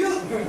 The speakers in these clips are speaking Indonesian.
video.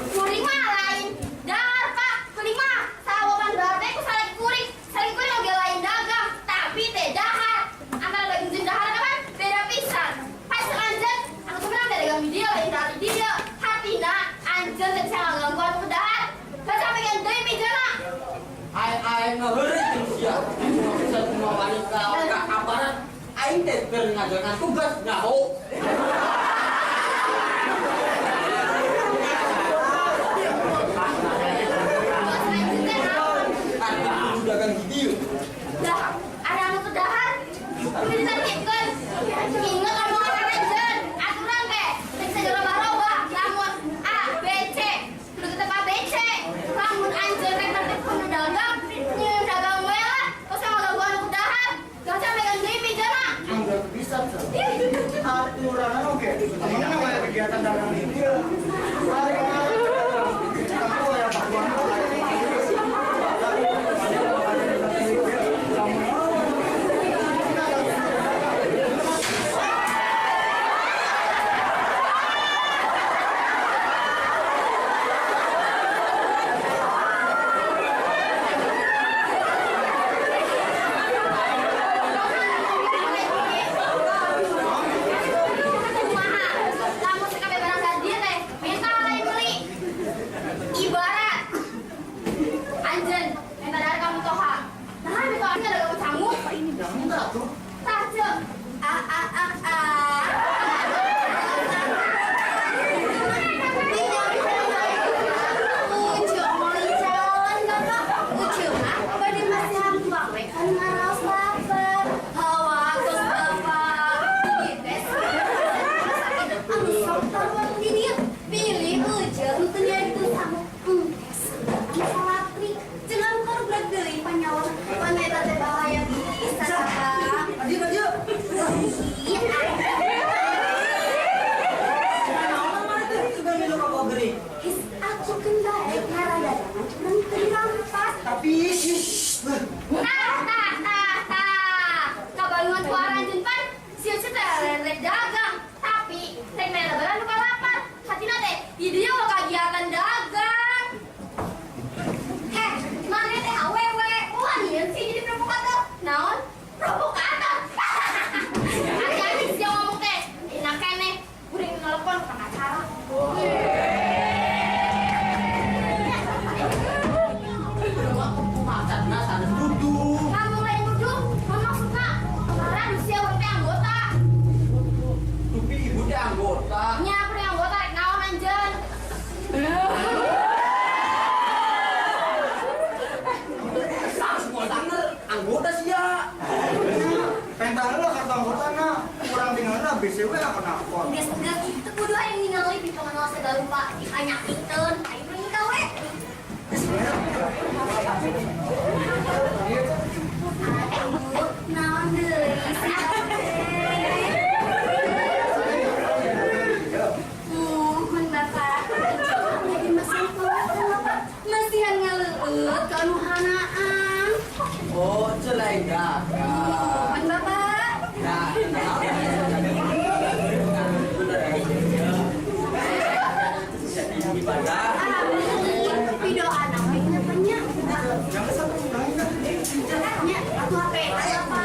Kuring mah lain dahar pak, kuring mah sawapan berarti aku saling kuring oge lain dagang, tapi teh dahar antara daging jeung dahar kan beda pisan. Pas anjeun aku sebenarnya ada dagang video lain dari dia hatina anjeun teh bisa ngaganggu anu dahar. Ka sampe kan deui mijana. Ai ngeureut sia. Bisa cuma wanita ka kabaran aing teh keur ngajakan tugas nyaho. Dagang video. Dah, ada anu teu dahar. Kudu ditargetkeun. Ingat omongan anjeun, aturan teh bisa jalan baroba, lamun A, B, C. Kudu tetep A, B, C. Lamun anjeun rek tertib kudu dagang, nyeun dagang we lah. Terus ngaganggu anu dahar. Gak sampe kan deui mijana. Enggak bisa. Aturan oke. Emangnya kayak kegiatan dagang video. Kamu ya Pak. BCW apa nakon? Geus itu kudu aya ningali pitongan segala lupa dianyakikeun, ayo mending gawe. Aduh, naon deui mohon Bapak. Lagi masihan ngaleueut ka anu hanaan. Oh, celai Mohon Bapak. Ibadah. Video anak ini banyak. Nya, aku HP apa?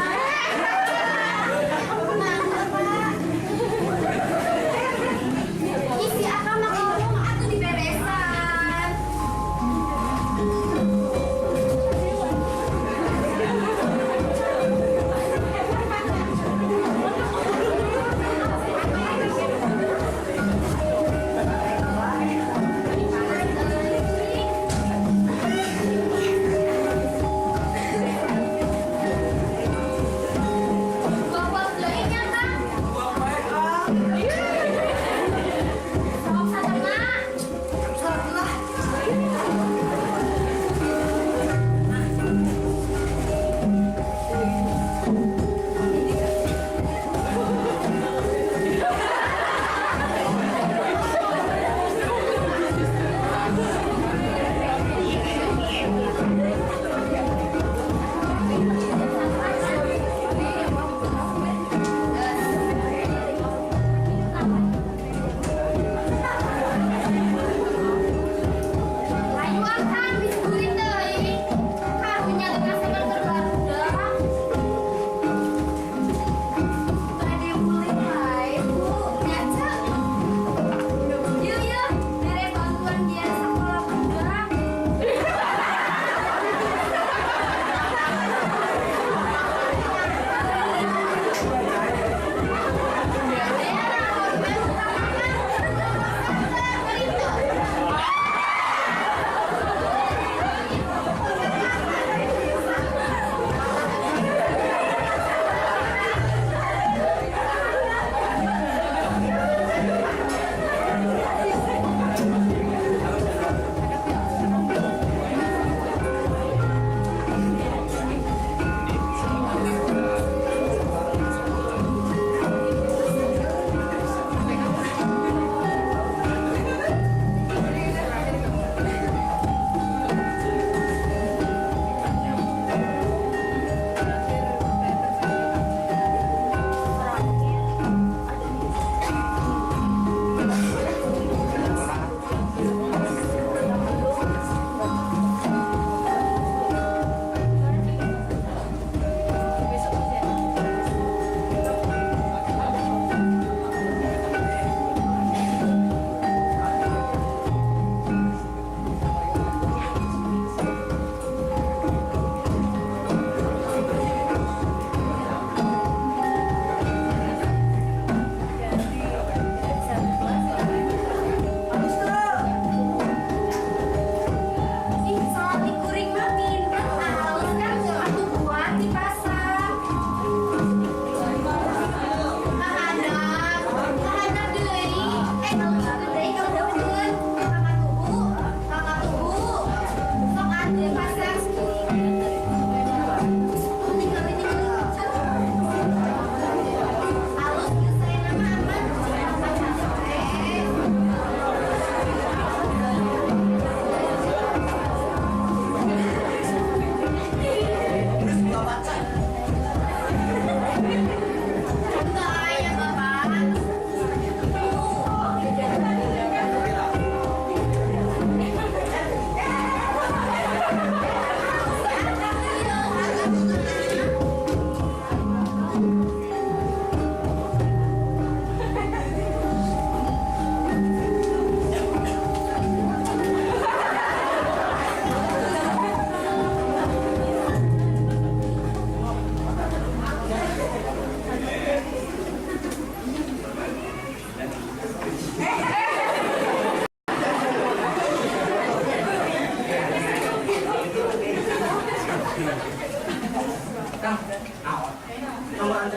Isi akal mah ngomong atuh diberesan.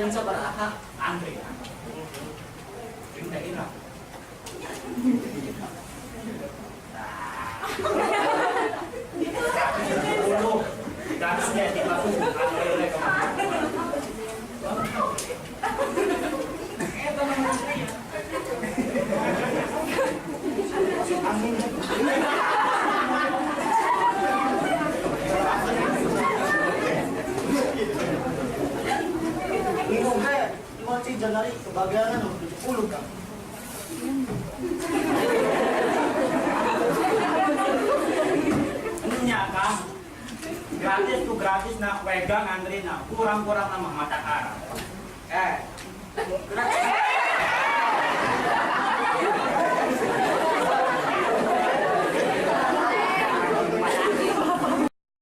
Dagan sa baraha. Andre na. Tingnan ina. Ulo. Ganos niya, di ba po? Ano yung Ikaw kaya, iwan si Janari, kabagayan ano, ulog ka. Ano niya ka? Gratis to gratis na kwegang Andre na kurang-kurang na mga mata. Eh, gratis.